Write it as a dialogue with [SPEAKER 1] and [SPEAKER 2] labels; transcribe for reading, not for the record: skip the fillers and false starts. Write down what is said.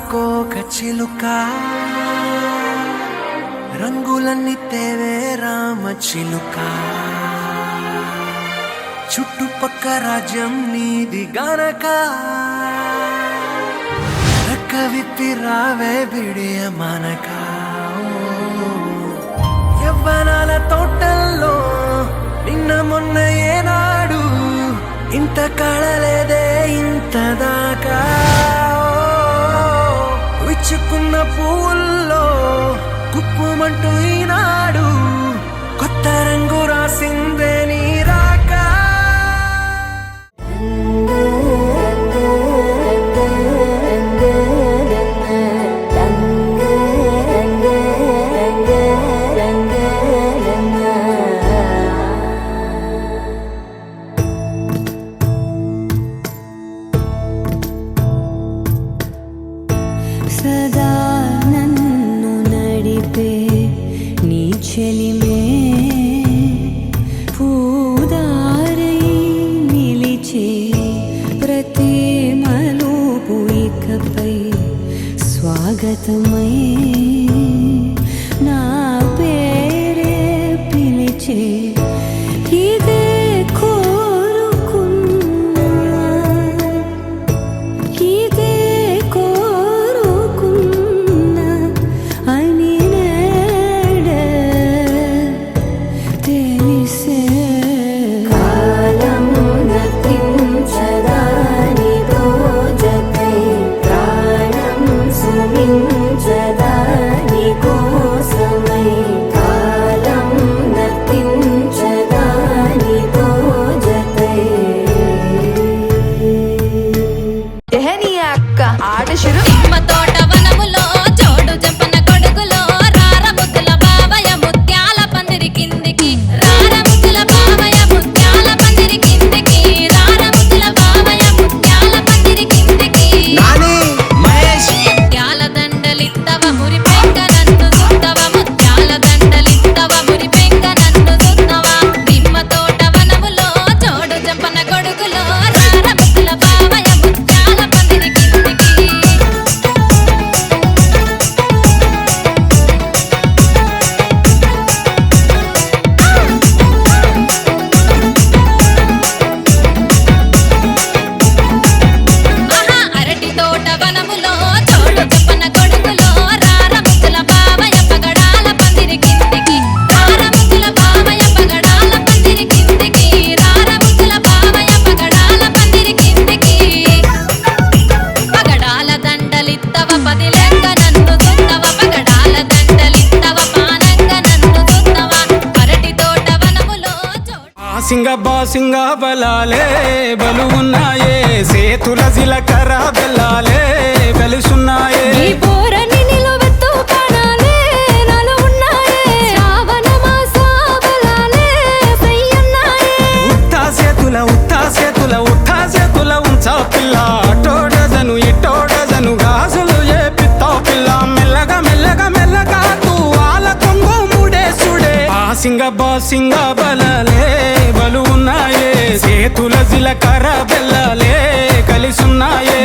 [SPEAKER 1] రాకోక చిలుక రంగులన్నీ తేవే రామ చిలుక చుట్టుపక్క రాజ్యం నీది గనక రెక్క విప్పి రావే బిడియ మనక యవ్వనాల తోటల్లో నిన్న మొన్న ఏనాడు ఇంత కళలేదే ఇంత దాకా విచ్చుకున్న పువ్వుల్లో కుప్పుమంటూ ఈనాడు కొత్త రంగు రాసిందే నీ రాక
[SPEAKER 2] సదా నన్ను నడిపే నీ చెలిమే పూదారై నిలిచే ప్రతి మలుపు ఇకపై స్వాగతమై నా పేరే పిలిచే ఇదే
[SPEAKER 3] సింగ బలాలే బలు ఉన్నాయే సేతుల జిలకర బెల్లాలే వెలుసున్నాయే ఉత్తా సేతుల ఉంచా పిల్ల అటోడజను ఇటోడజను గాజులు ఏ పిత్తావు పిల్ల మెల్లగా మెల్లగా మెల్లగా తూ ఆల కొంగు ముడేసుడే సింగ బలాలే బలు ఉన్నాయే సేతుల జిలకర బెల్లాలే కలిసున్నాయే